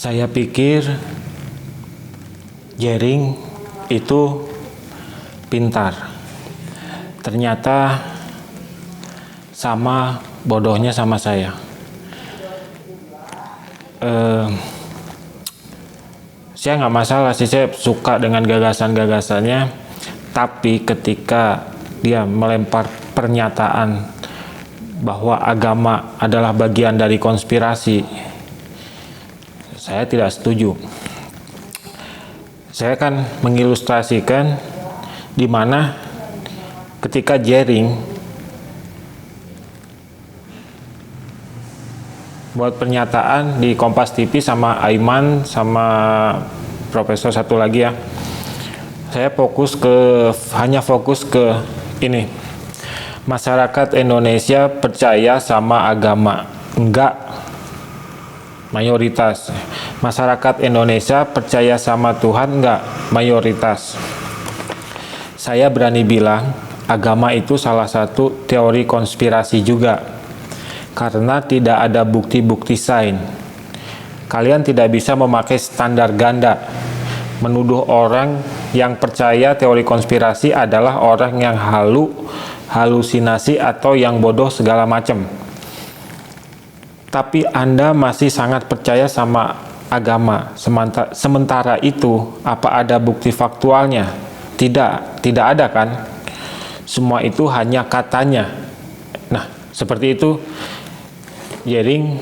Saya pikir Jering itu pintar. Ternyata sama bodohnya sama saya. Saya nggak masalah sih, saya suka dengan gagasan-gagasannya. Tapi ketika dia melempar pernyataan bahwa agama adalah bagian dari konspirasi, saya tidak setuju. Saya akan mengilustrasikan di mana ketika Jering buat pernyataan di Kompas TV sama Aiman sama profesor satu lagi ya. Saya hanya fokus ke ini. Masyarakat Indonesia percaya sama agama. Enggak. Mayoritas. Masyarakat Indonesia percaya sama Tuhan, enggak, mayoritas. Saya berani bilang agama itu salah satu teori konspirasi juga, karena tidak ada bukti-bukti sains. Kalian tidak bisa memakai standar ganda menuduh orang yang percaya teori konspirasi adalah orang yang halusinasi atau yang bodoh segala macam. Tapi Anda masih sangat percaya sama agama. Sementara itu, apa ada bukti faktualnya? Tidak ada kan? Semua itu hanya katanya. Nah, seperti itu Jering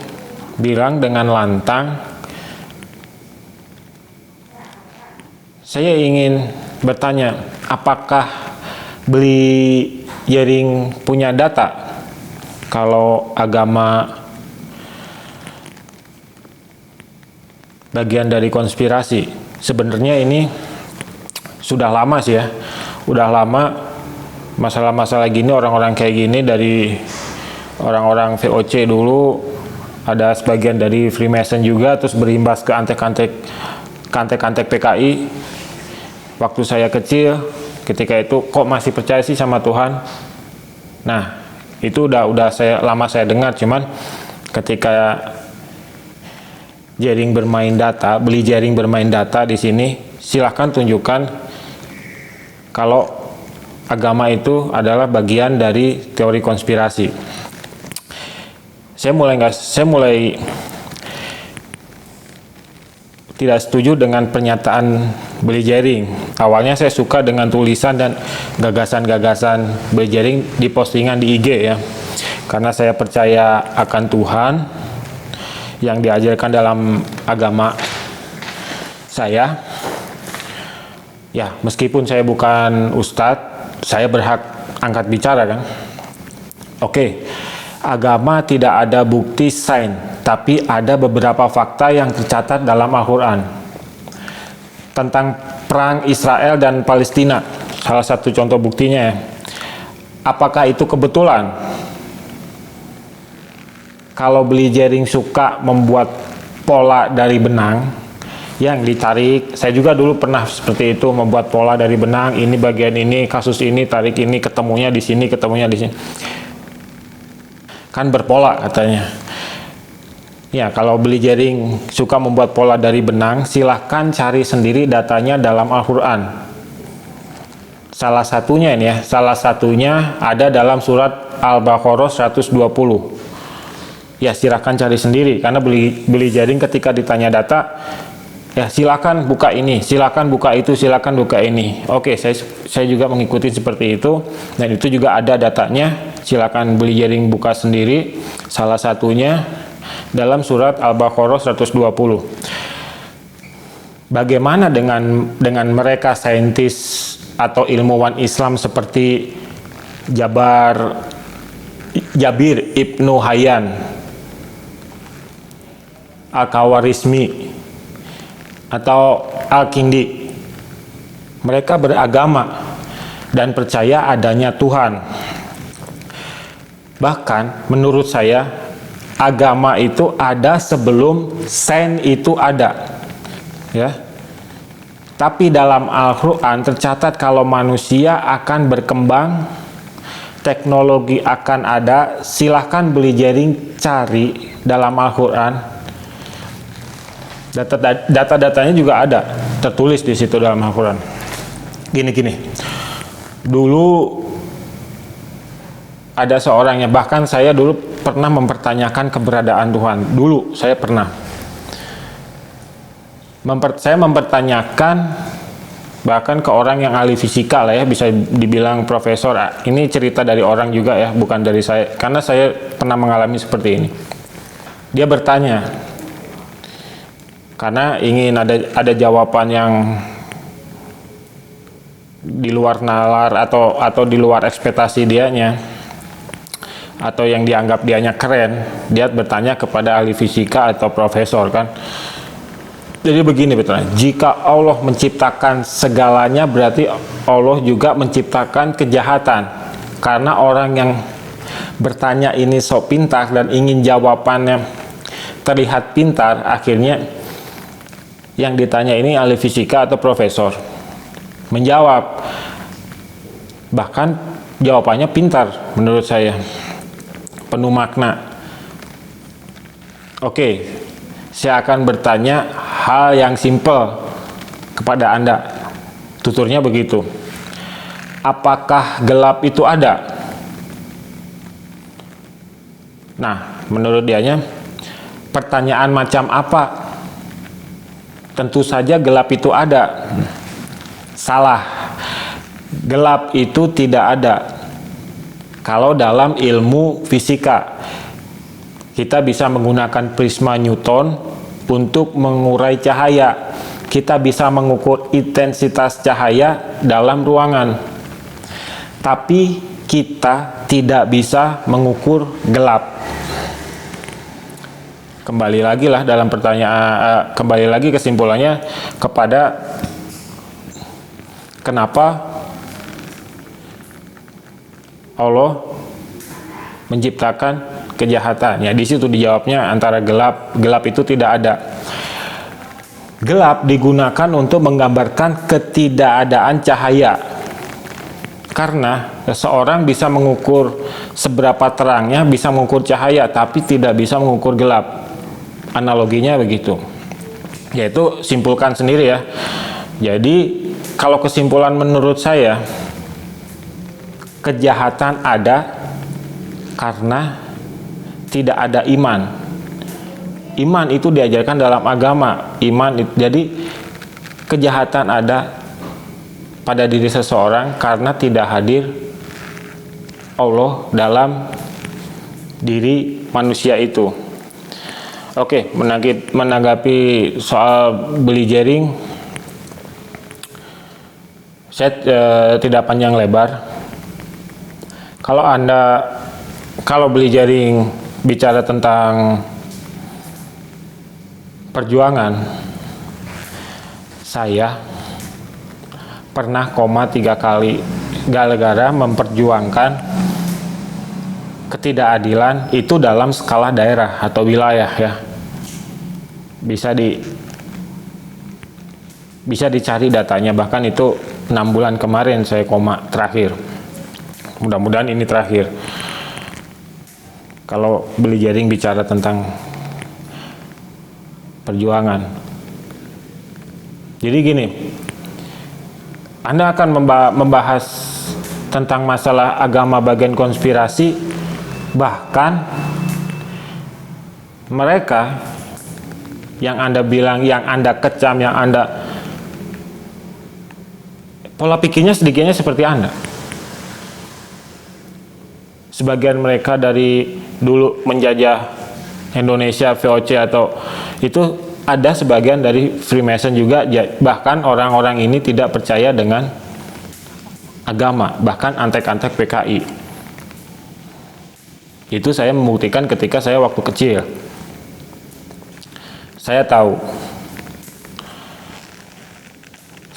bilang dengan lantang. Saya ingin bertanya, apakah Jering punya data kalau agama bagian dari konspirasi? Sebenarnya ini sudah lama sih ya, udah lama masalah-masalah gini, orang-orang kayak gini dari orang-orang VOC dulu, ada sebagian dari Freemason juga, terus berimbas ke antek-antek PKI. Waktu saya kecil, ketika itu kok masih percaya sih sama Tuhan? Nah, itu udah lama saya dengar, cuman ketika Jering bermain data, Jering bermain data di sini, silahkan tunjukkan kalau agama itu adalah bagian dari teori konspirasi. Saya mulai tidak setuju dengan pernyataan Jering. Awalnya saya suka dengan tulisan dan gagasan-gagasan Jering di postingan di IG ya, karena saya percaya akan Tuhan yang diajarkan dalam agama saya. Ya, meskipun saya bukan ustadz, saya berhak angkat bicara kan. Oke, agama tidak ada bukti sains, tapi ada beberapa fakta yang tercatat dalam Al-Quran tentang perang Israel dan Palestina. Salah satu contoh buktinya ya. Apakah itu kebetulan? Kalau Jering suka membuat pola dari benang yang ditarik, saya juga dulu pernah seperti itu, membuat pola dari benang, ini bagian ini, kasus ini, tarik ini, ketemunya di sini, ketemunya di sini. Kan berpola katanya. Ya, kalau Jering suka membuat pola dari benang, silahkan cari sendiri datanya dalam Al-Quran. Salah satunya ini ya, salah satunya ada dalam surat Al-Baqarah 120. Ya, silakan cari sendiri, karena Jering ketika ditanya data, ya silakan buka ini, silakan buka itu, silakan buka ini. Oke, saya juga mengikuti seperti itu, dan itu juga ada datanya. Silakan Jering buka sendiri. Salah satunya dalam surat Al-Baqarah 120. Bagaimana dengan mereka saintis atau ilmuwan Islam seperti Jabir Ibnu Hayyan, Al-Khawarizmi, atau Al-Kindi? Mereka beragama dan percaya adanya Tuhan. Bahkan menurut saya, agama itu ada sebelum sains itu ada. Ya. Tapi dalam Al-Quran tercatat kalau manusia akan berkembang, teknologi akan ada. Silahkan Jering cari dalam Al-Quran. Data-datanya juga ada tertulis di situ dalam Al-Quran. Gini, dulu ada seorang yang, bahkan saya dulu pernah mempertanyakan keberadaan Tuhan. Dulu saya pernah saya mempertanyakan bahkan ke orang yang ahli fisika lah ya, bisa dibilang profesor. Ini cerita dari orang juga ya, bukan dari saya, karena saya pernah mengalami seperti ini. Dia bertanya karena ingin ada jawaban yang di luar nalar atau di luar ekspektasi dianya, atau yang dianggap dianya keren. Dia bertanya kepada ahli fisika atau profesor kan. Jadi begini betulnya, jika Allah menciptakan segalanya, berarti Allah juga menciptakan kejahatan. Karena orang yang bertanya ini sok pintar dan ingin jawabannya terlihat pintar, akhirnya yang ditanya ini ahli fisika atau profesor menjawab, bahkan jawabannya pintar menurut saya, penuh makna. Oke, saya akan bertanya hal yang simpel kepada Anda. Tuturnya begitu. Apakah gelap itu ada? Nah, menurut dianya, pertanyaan macam apa? Tentu saja gelap itu ada. Salah. Gelap itu tidak ada. Kalau dalam ilmu fisika, kita bisa menggunakan prisma Newton untuk mengurai cahaya. Kita bisa mengukur intensitas cahaya dalam ruangan. Tapi kita tidak bisa mengukur gelap. Kembali lagi lah dalam pertanyaan, kembali lagi kesimpulannya kepada kenapa Allah menciptakan kejahatan. Ya, di situ dijawabnya antara gelap itu tidak ada. Gelap digunakan untuk menggambarkan ketidakadaan cahaya. Karena seseorang bisa mengukur seberapa terangnya, bisa mengukur cahaya, tapi tidak bisa mengukur gelap. Analoginya begitu. Yaitu simpulkan sendiri ya. Jadi kalau kesimpulan menurut saya, kejahatan ada karena tidak ada iman. Iman itu diajarkan dalam agama. Jadi kejahatan ada pada diri seseorang karena tidak hadir Allah dalam diri manusia itu. Oke, menanggapi soal beli jaring, saya tidak panjang lebar. Kalau beli jaring bicara tentang perjuangan, saya pernah 3 kali gara-gara memperjuangkan ketidakadilan itu dalam skala daerah atau wilayah ya. Bisa dicari datanya, bahkan itu 6 bulan kemarin saya koma terakhir. Mudah-mudahan ini terakhir. Kalau beli jaring bicara tentang perjuangan. Jadi gini, Anda akan membahas tentang masalah agama bagian konspirasi, bahkan mereka yang Anda bilang, yang Anda kecam, yang Anda pola pikirnya sedikitnya seperti Anda. Sebagian mereka dari dulu menjajah Indonesia, VOC atau itu ada sebagian dari Freemason juga, bahkan orang-orang ini tidak percaya dengan agama, bahkan antek-antek PKI. Itu saya membuktikan ketika saya waktu kecil. Saya tahu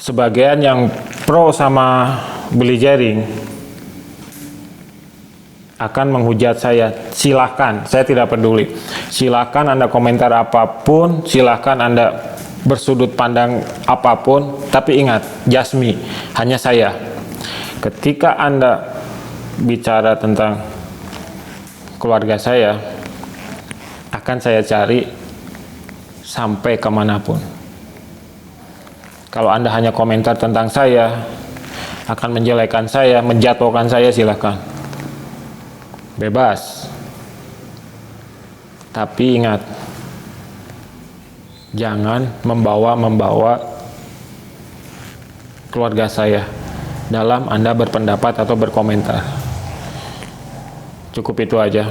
sebagian yang pro sama beli jaring akan menghujat saya. Silahkan, saya tidak peduli. Silahkan Anda komentar apapun, silahkan Anda bersudut pandang apapun, tapi ingat, just me, hanya saya. Ketika Anda bicara tentang keluarga saya, akan saya cari sampai kemanapun. Kalau Anda hanya komentar tentang saya, akan menjelekkan saya, menjatuhkan saya, silahkan. Bebas. Tapi ingat, jangan membawa keluarga saya dalam Anda berpendapat atau berkomentar. Cukup itu aja.